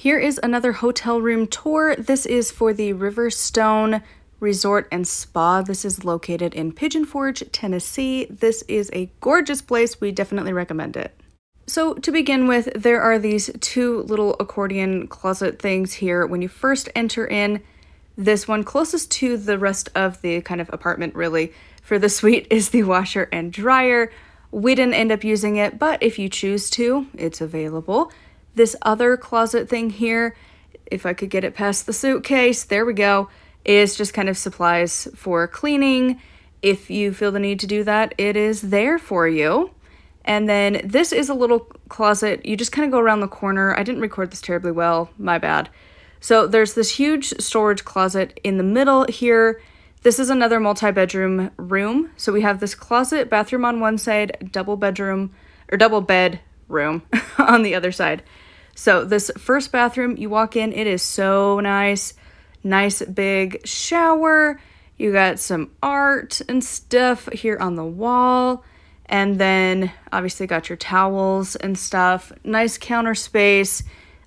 Here is another hotel room tour. This is for the Riverstone Resort and Spa. This is located in Pigeon, Tennessee. This is a gorgeous place. We definitely recommend it. So to begin with, there are these two little accordion closet things here. When you first enter in, this one closest to the rest of the kind of apartment really for the suite is the washer and dryer. We didn't end up using it, but if you choose to, it's available. This other closet thing here, if I could get it past the suitcase, there we go, is just kind of supplies for cleaning. If you feel the need to do that, it is there for you. And then this is a little closet. You just kind of go around the corner. I didn't record this terribly well, my bad. So there's this huge storage closet in the middle here. This is another multi-bedroom room. So we have this closet, bathroom on one side, double bed room on the other side. So this first bathroom, you walk in, it is so nice. Nice big shower. You got some art and stuff here on the wall. And then obviously got your towels and stuff. Nice counter space.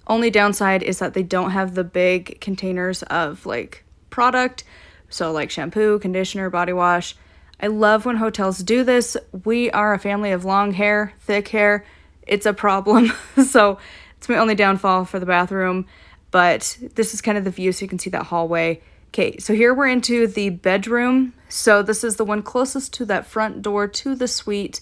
Only downside is that they don't have the big containers of like product. So like shampoo, conditioner, body wash. I love when hotels do this. We are a family of long hair, thick hair. It's a problem. So it's my only downfall for the bathroom. But this is kind of the view so you can see that hallway. Okay, so here we're into the bedroom. So this is the one closest to that front door to the suite.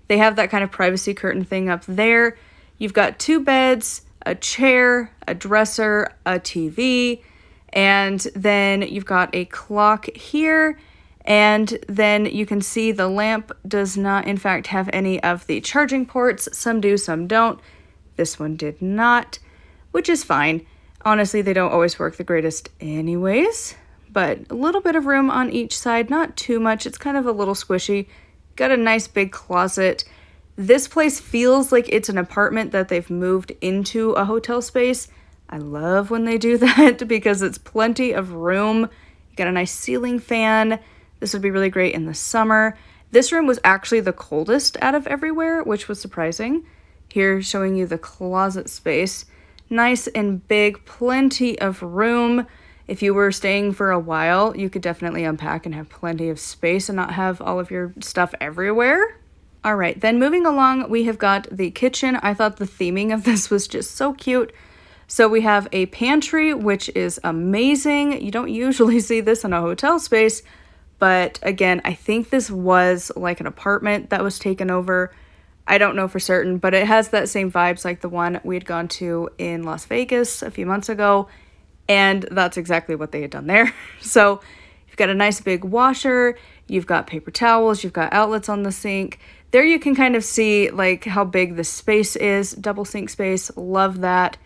They have that kind of privacy curtain thing up there. You've got two beds, a chair, a dresser, a TV, and then you've got a clock here. And then you can see the lamp does not, in fact, have any of the charging ports. Some do, some don't. This one did not, which is fine. Honestly, they don't always work the greatest anyways, but a little bit of room on each side, not too much. It's kind of a little squishy. Got a nice big closet. This place feels like it's an apartment that they've moved into a hotel space. I love when they do that because it's plenty of room. You got a nice ceiling fan. This would be really great in the summer. This room was actually the coldest out of everywhere, which was surprising. Here, showing you the closet space. Nice and big, plenty of room. If you were staying for a while, you could definitely unpack and have plenty of space and not have all of your stuff everywhere. All right, then moving along, we have got the kitchen. I thought the theming of this was just so cute. So we have a pantry, which is amazing. You don't usually see this in a hotel space, but again, I think this was like an apartment that was taken over. I don't know for certain, but it has that same vibes like the one we had gone to in Las Vegas a few months ago, and that's exactly what they had done there. So you've got a nice big washer, you've got paper towels, you've got outlets on the sink. There you can kind of see like how big the space is, double sink space, love that.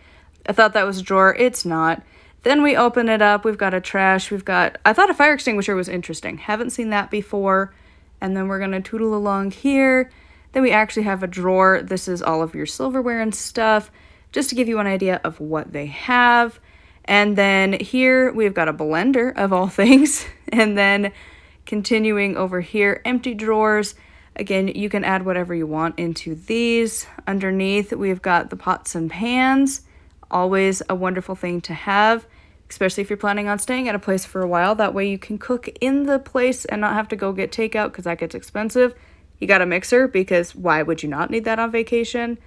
I thought that was a drawer, it's not. Then we open it up, we've got a trash, I thought a fire extinguisher was interesting, haven't seen that before. And then we're gonna tootle along here. Then we actually have a drawer. This is all of your silverware and stuff, just to give you an idea of what they have. And then here we've got a blender of all things. And then continuing over here, empty drawers. Again, you can add whatever you want into these. Underneath, we've got the pots and pans. Always a wonderful thing to have, especially if you're planning on staying at a place for a while. That way you can cook in the place and not have to go get takeout because that gets expensive. You got a mixer because why would you not need that on vacation?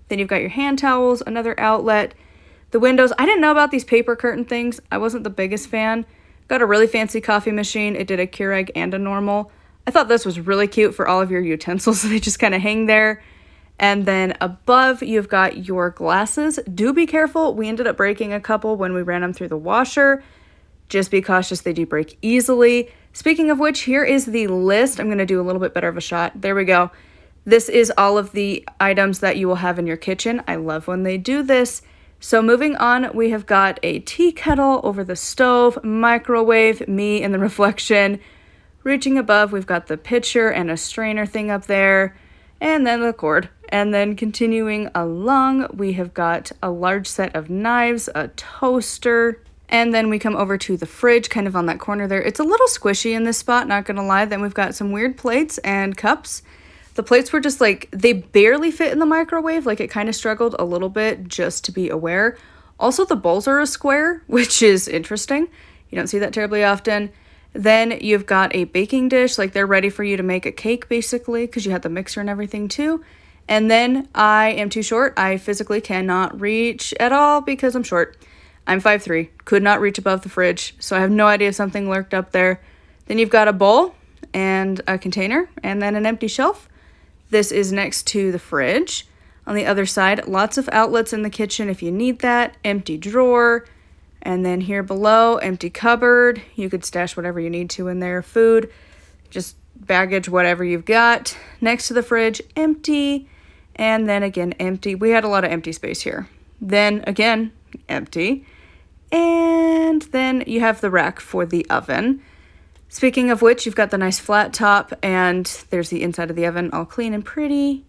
Then you've got your hand towels, another outlet. The windows, I didn't know about these paper curtain things. I wasn't the biggest fan. Got a really fancy coffee machine. It did a Keurig and a normal. I thought this was really cute for all of your utensils. They just kind of hang there. And then above, you've got your glasses. Do be careful. We ended up breaking a couple when we ran them through the washer. Just be cautious, they do break easily. Speaking of which, here is the list. I'm going to do a little bit better of a shot. There we go. This is all of the items that you will have in your kitchen. I love when they do this. So moving on, we have got a tea kettle over the stove, microwave, me in the reflection. Reaching above, we've got the pitcher and a strainer thing up there, and then the cord. And then continuing along, we have got a large set of knives, a toaster, and then we come over to the fridge, kind of on that corner there. It's a little squishy in this spot, not gonna lie. Then we've got some weird plates and cups. The plates were just like, they barely fit in the microwave. Like it kind of struggled a little bit, just to be aware. Also, the bowls are a square, which is interesting. You don't see that terribly often. Then you've got a baking dish, like they're ready for you to make a cake basically, because you had the mixer and everything too. And then I am too short. I physically cannot reach at all because I'm short. I'm 5'3", could not reach above the fridge, so I have no idea if something lurked up there. Then you've got a bowl and a container and then an empty shelf. This is next to the fridge. On the other side, lots of outlets in the kitchen if you need that. Empty drawer. And then here below, empty cupboard. You could stash whatever you need to in there. Food, just baggage, whatever you've got. Next to the fridge, empty. And then again, empty. We had a lot of empty space here. Then again, empty. And then you have the rack for the oven. Speaking of which, you've got the nice flat top, and there's the inside of the oven all clean and pretty.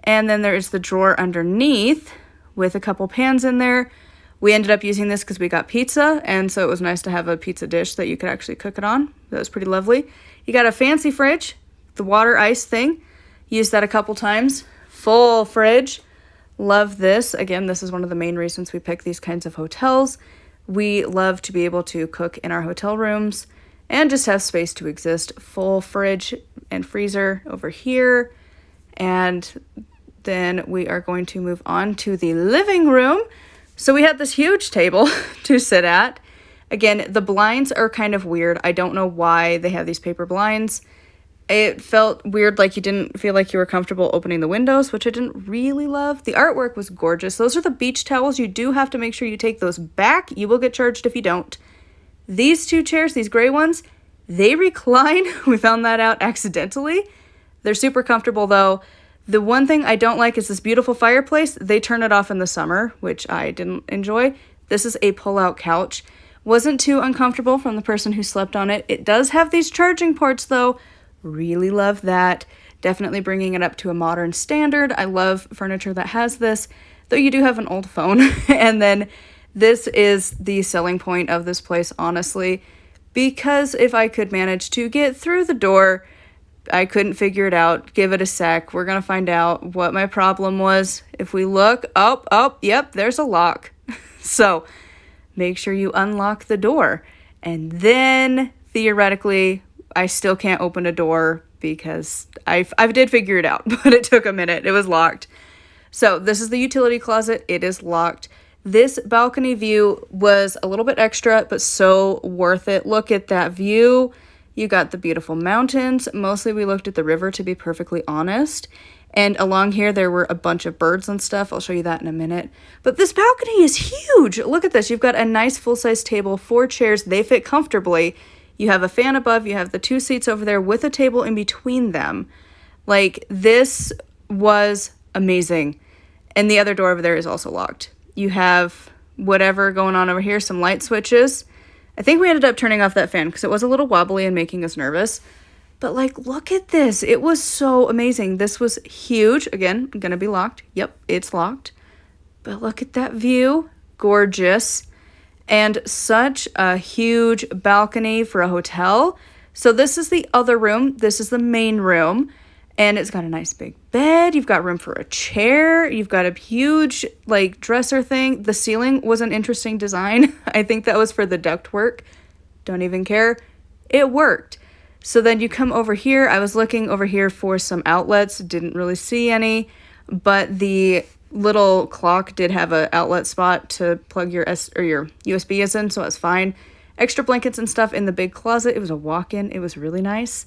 And then there is the drawer underneath with a couple pans in there. We ended up using this because we got pizza, and so it was nice to have a pizza dish that you could actually cook it on. That was pretty lovely. You got a fancy fridge, the water ice thing. Used that a couple times. Full fridge. Love this. Again, this is one of the main reasons we pick these kinds of hotels. We love to be able to cook in our hotel rooms and just have space to exist. Full fridge and freezer over here. And then we are going to move on to the living room. So we had this huge table to sit at. Again, the blinds are kind of weird. I don't know why they have these paper blinds. It felt weird, like you didn't feel like you were comfortable opening the windows, which I didn't really love. The artwork was gorgeous. Those are the beach towels. You do have to make sure you take those back. You will get charged if you don't. These two chairs, these gray ones, they recline. We found that out accidentally. They're super comfortable though. The one thing I don't like is this beautiful fireplace. They turn it off in the summer, which I didn't enjoy. This is a pull-out couch. Wasn't too uncomfortable from the person who slept on it. It does have these charging ports though. Really love that. Definitely bringing it up to a modern standard. I love furniture that has this, though you do have an old phone. And then this is the selling point of this place, honestly, because if I could manage to get through the door, I couldn't figure it out. Give it a sec. We're going to find out what my problem was. If we look, yep, there's a lock. So make sure you unlock the door. And then theoretically, I still can't open a door because I did figure it out, but it took a minute. It was locked. So this is the utility closet. It is locked. This balcony view was a little bit extra, but so worth it. Look at that view. You got the beautiful mountains. Mostly we looked at the river, to be perfectly honest. And along here, there were a bunch of birds and stuff. I'll show you that in a minute. But this balcony is huge. Look at this. You've got a nice full-size table, 4 chairs. They fit comfortably. You have a fan above, you have the 2 seats over there with a table in between them. Like, this was amazing. And the other door over there is also locked. You have whatever going on over here, some light switches. I think we ended up turning off that fan because it was a little wobbly and making us nervous. But, like, look at this. It was so amazing. This was huge. Again, gonna be locked. Yep, it's locked. But look at that view. Gorgeous. And such a huge balcony for a hotel. So this is the other room. This is the main room. And it's got a nice big bed. You've got room for a chair. You've got a huge, like, dresser thing. The ceiling was an interesting design. I think that was for the ductwork. Don't even care. It worked. So then you come over here. I was looking over here for some outlets. Didn't really see any. But the little clock did have an outlet spot to plug your USBs in, so it was fine. Extra blankets and stuff in the big closet. It was a walk-in. It was really nice.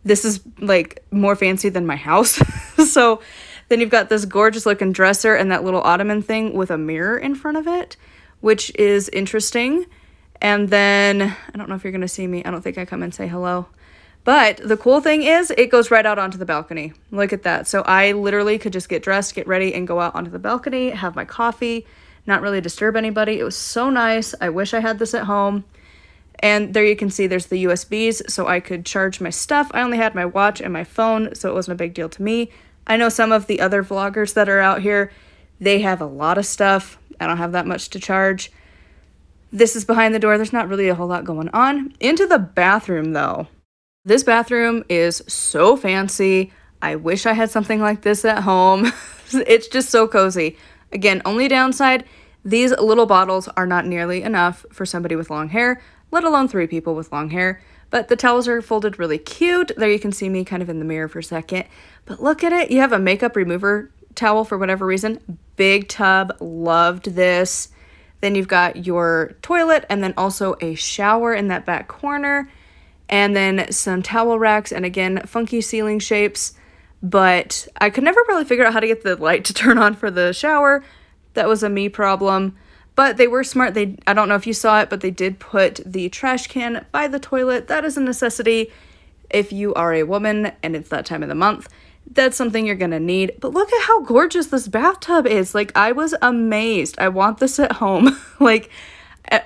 This is like more fancy than my house. So then you've got this gorgeous looking dresser and that little ottoman thing with a mirror in front of it, which is interesting. And then I don't know if you're gonna see me. I don't think I come and say hello. But the cool thing is it goes right out onto the balcony. Look at that. So I literally could just get dressed, get ready, and go out onto the balcony, have my coffee, not really disturb anybody. It was so nice. I wish I had this at home. And there you can see there's the USBs, so I could charge my stuff. I only had my watch and my phone, so it wasn't a big deal to me. I know some of the other vloggers that are out here, they have a lot of stuff. I don't have that much to charge. This is behind the door. There's not really a whole lot going on. Into the bathroom, though. This bathroom is so fancy. I wish I had something like this at home. It's just so cozy. Again, only downside, These little bottles are not nearly enough for somebody with long hair, let alone 3 people with long hair. But the towels are folded really cute. There you can see me kind of in the mirror for a second. But look at it. You have a makeup remover towel for whatever reason. Big tub. Loved this. Then you've got your toilet and then also a shower in that back corner. And then some towel racks and again, funky ceiling shapes. But I could never really figure out how to get the light to turn on for the shower. That was a me problem. But they were smart. I don't know if you saw it, but they did put the trash can by the toilet. That is a necessity if you are a woman and it's that time of the month. That's something you're going to need. But look at how gorgeous this bathtub is. Like, I was amazed. I want this at home. Like,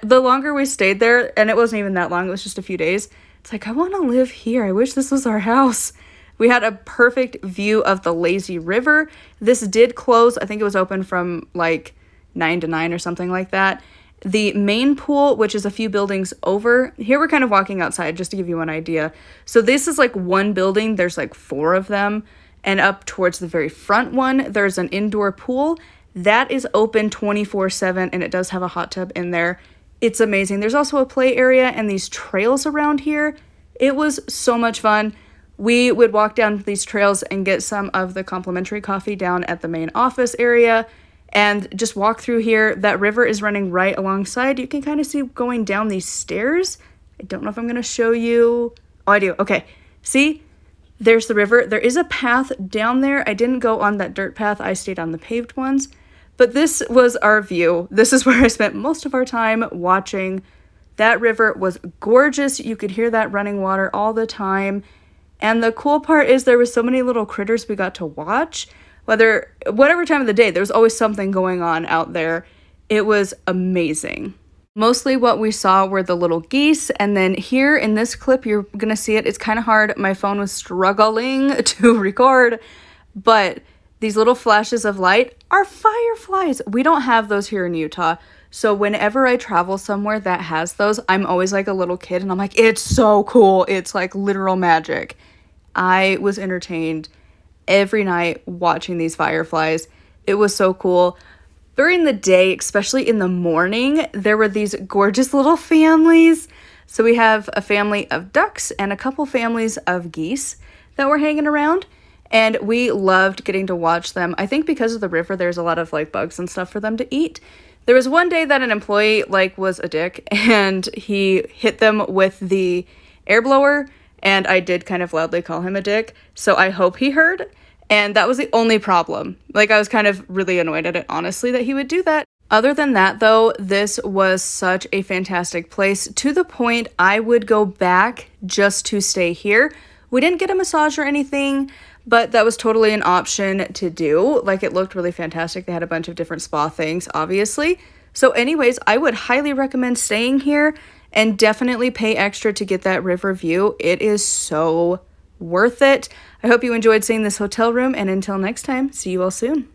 the longer we stayed there, and it wasn't even that long, it was just a few days, it's like, I want to live here. I wish this was our house. We had a perfect view of the lazy river. This did close. I think it was open from like 9 to 9 or something like that. The main pool, which is a few buildings over, here we're kind of walking outside just to give you an idea. So this is like one building, there's like 4 of them, and up towards the very front one, there's an indoor pool. That is open 24/7 and it does have a hot tub in there. It's amazing. There's also a play area and these trails around here. It was so much fun. We would walk down these trails and get some of the complimentary coffee down at the main office area and just walk through here. That river is running right alongside. You can kind of see going down these stairs. I don't know if I'm going to show you. Oh, I do. Okay. See, there's the river. There is a path down there. I didn't go on that dirt path. I stayed on the paved ones. But this was our view. This is where I spent most of our time watching. That river was gorgeous. You could hear that running water all the time. And the cool part is there was so many little critters we got to watch. Whatever time of the day, there was always something going on out there. It was amazing. Mostly what we saw were the little geese. And then here in this clip, you're going to see it. It's kind of hard. My phone was struggling to record. But these little flashes of light are fireflies. We don't have those here in Utah. So whenever I travel somewhere that has those, I'm always like a little kid. And I'm like, it's so cool. It's like literal magic. I was entertained every night watching these fireflies. It was so cool. During the day, especially in the morning, there were these gorgeous little families. So we have a family of ducks and a couple families of geese that were hanging around. And we loved getting to watch them. I think because of the river, there's a lot of like bugs and stuff for them to eat. There was one day that an employee was a dick and he hit them with the air blower. And I did kind of loudly call him a dick. So I hope he heard. And that was the only problem. I was kind of really annoyed at it, honestly, that he would do that. Other than that, though, this was such a fantastic place to the point I would go back just to stay here. We didn't get a massage or anything, but that was totally an option to do. It looked really fantastic. They had a bunch of different spa things, obviously. So anyways, I would highly recommend staying here and definitely pay extra to get that river view. It is so worth it. I hope you enjoyed seeing this hotel room, and until next time, see you all soon.